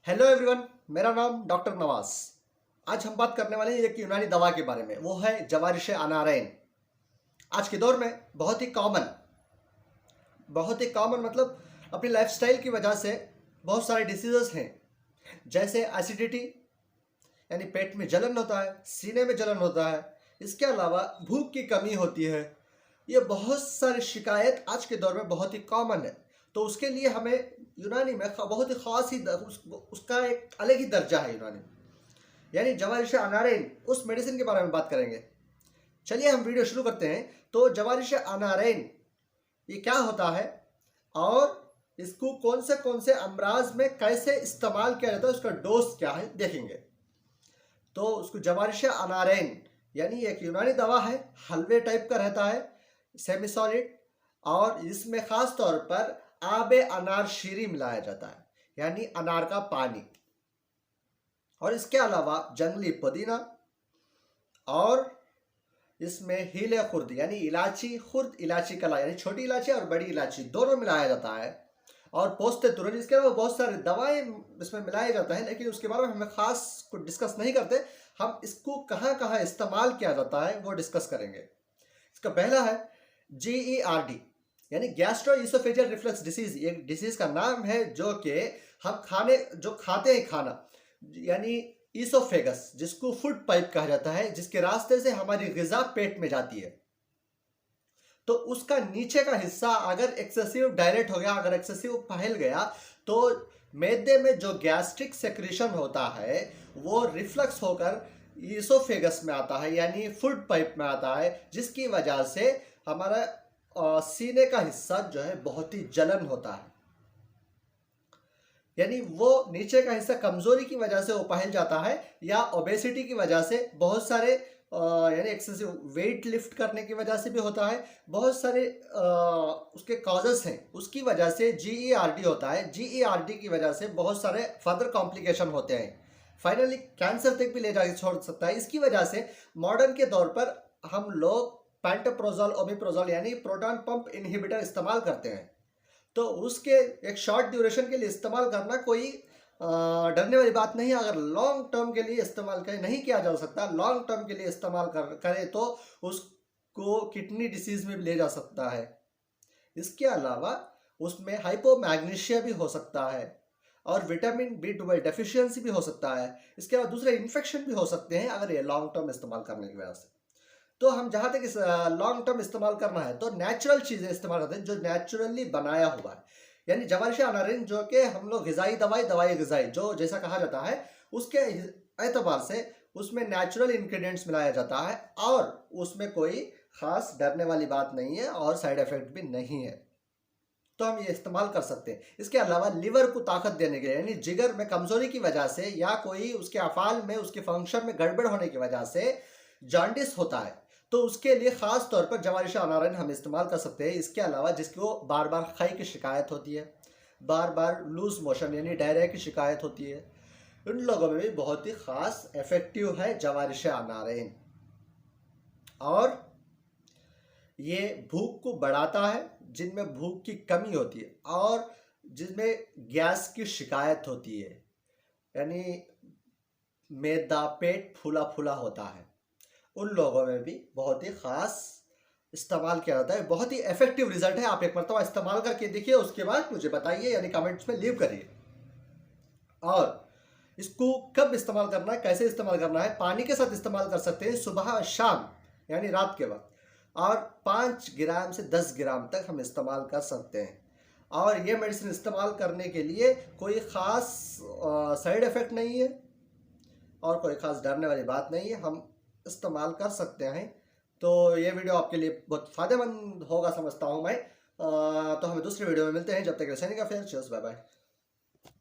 Hello everyone, मेरा नाम doctor Nawaz. आज हम बात करने वाले हैं एक यूनानी दवा के बारे में, वो है जवारिश अनारैन। आज के दौर में बहुत ही कॉमन मतलब अपनी लाइफस्टाइल की वजह से बहुत सारे डिसीजेस हैं, जैसे एसिडिटी यानी पेट में जलन होता है, सीने में जलन होता है। इसके अलावा भूख की कमी होती है। ये बहुत सारी शिकायत आज के दौर में बहुत ही कॉमन है। तो उसके लिए हमें यूनानी में बहुत ही खास ही उसका एक अलग ही दर्जा है यूनानी में। यानी जवारिश अनारैन, उस मेडिसिन के बारे में बात करेंगे। चलिए हम वीडियो शुरू करते हैं। तो जवारिश अनारैन ये क्या होता है और इसको कौन से अमराज में कैसे इस्तेमाल किया जाता है, उसका डोज क्या है देखेंगे। तो उसको जवारिश अनारैन यानी एक यूनानी दवा है, हलवे टाइप का रहता है, सेमी सॉलिड, और इसमें खास तौर पर आबे अनार शीरी मिलाया जाता है, यानी अनार का पानी। और इसके अलावा जंगली पुदीना और इसमें हीले खुर्द यानी इलायची खुर्द, इलायची कला यानी छोटी इलायची और बड़ी इलायची दोनों मिलाया जाता है, और पोस्ते तुरंत। इसके अलावा बहुत सारे दवाएं इसमें मिलाया जाता है, लेकिन उसके बारे में हमें खास कुछ डिस्कस नहीं करते। हम इसको कहाँ कहाँ इस्तेमाल किया जाता है वो डिस्कस करेंगे। इसका पहला है GERD यानी गैस्ट्रो इसोफेजियल रिफ्लक्स डिसीज। एक डिसीज का नाम है जो कि हम खाते हैं खाना, यानी ईसोफेगस, जिसको फूड पाइप कहा जाता है, जिसके रास्ते से हमारी ग़िज़ा पेट में जाती है। तो उसका नीचे का हिस्सा अगर एक्सेसिव डायलेट हो गया, अगर एक्सेसिव फैल गया, तो मैदे में जो गैस्ट्रिक सेक्रेशन होता है वो रिफ्लक्स होकर ईसोफेगस में आता है, यानी फूड पाइप में आता है, जिसकी वजह से हमारा सीने का हिस्सा जो है बहुत ही जलन होता है। यानी वो नीचे का हिस्सा कमजोरी की वजह से वो फैल जाता है, या ओबेसिटी की वजह से, बहुत सारे यानी एक्सेसिव वेट लिफ्ट करने की वजह से भी होता है। बहुत सारे उसके कॉजेस हैं, उसकी वजह से GERD होता है। GERD की वजह से बहुत सारे फर्दर कॉम्प्लिकेशन होते हैं, फाइनली कैंसर तक भी ले जाके छोड़ सकता है। इसकी वजह से मॉडर्न के दौर पर हम लोग पैंटोप्रोजोल, ओमेप्रोजोल यानी प्रोटॉन पंप इनहिबिटर इस्तेमाल करते हैं। तो उसके एक शॉर्ट ड्यूरेशन के लिए इस्तेमाल करना कोई डरने वाली बात नहीं है। अगर लॉन्ग टर्म के लिए इस्तेमाल करें, नहीं किया जा सकता, लॉन्ग टर्म के लिए इस्तेमाल करें तो उसको किडनी डिसीज में भी ले जा सकता है। इसके अलावा उसमें हाइपोमैग्नीशिया भी हो सकता है, और विटामिन B12 डेफिशिएंसी भी हो सकता है। इसके अलावा दूसरे इन्फेक्शन भी हो सकते हैं अगर ये लॉन्ग टर्म इस्तेमाल करने की वजह से। तो हम जहाँ तक इस लॉन्ग टर्म इस्तेमाल करना है तो नेचुरल चीज़ें इस्तेमाल करते हैं, जो नेचुरली बनाया हुआ है। यानी जवारिश अनारैन जो कि हम लोग दवाई ग़िज़ाई जो जैसा कहा जाता है, उसके एतबार से उसमें नेचुरल इंग्रेडिएंट्स मिलाया जाता है, और उसमें कोई ख़ास डरने वाली बात नहीं है और साइड इफ़ेक्ट भी नहीं है। तो हम ये इस्तेमाल कर सकते हैं। इसके अलावा लिवर को ताकत देने के लिए, यानी जिगर में कमज़ोरी की वजह से, या कोई उसके अफ़ाल में, उसके फंक्शन में गड़बड़ होने की वजह से जॉन्डिस होता है, तो उसके लिए ख़ास तौर पर जवारिश अनारैन हम इस्तेमाल कर सकते हैं। इसके अलावा जिसको बार बार खाई की शिकायत होती है, बार बार लूज मोशन यानी डायरिया की शिकायत होती है, उन लोगों में भी बहुत ही ख़ास इफ़ेक्टिव है जवारिश अनारैन। और ये भूख को बढ़ाता है, जिनमें भूख की कमी होती है और जिनमें गैस की शिकायत होती है, यानी मैदा, पेट फूला फूला होता है, उन लोगों में भी बहुत ही ख़ास इस्तेमाल किया जाता है। बहुत ही इफेक्टिव रिजल्ट है। आप एक मरतबा इस्तेमाल करके देखिए, उसके बाद मुझे बताइए, यानी कमेंट्स में लीव करिए। और इसको कब इस्तेमाल करना है, कैसे इस्तेमाल करना है, पानी के साथ इस्तेमाल कर सकते हैं, सुबह और शाम यानी रात के वक्त, और 5 ग्राम से 10 ग्राम तक हम इस्तेमाल कर सकते हैं। और ये मेडिसिन इस्तेमाल करने के लिए कोई ख़ास साइड इफ़ेक्ट नहीं है और कोई ख़ास डरने वाली बात नहीं है, हम इस्तेमाल कर सकते हैं। तो ये वीडियो आपके लिए बहुत फ़ायदेमंद होगा समझता हूँ मैं। तो हमें दूसरे वीडियो में मिलते हैं, जब तक के लिए signing off, cheers, bye bye.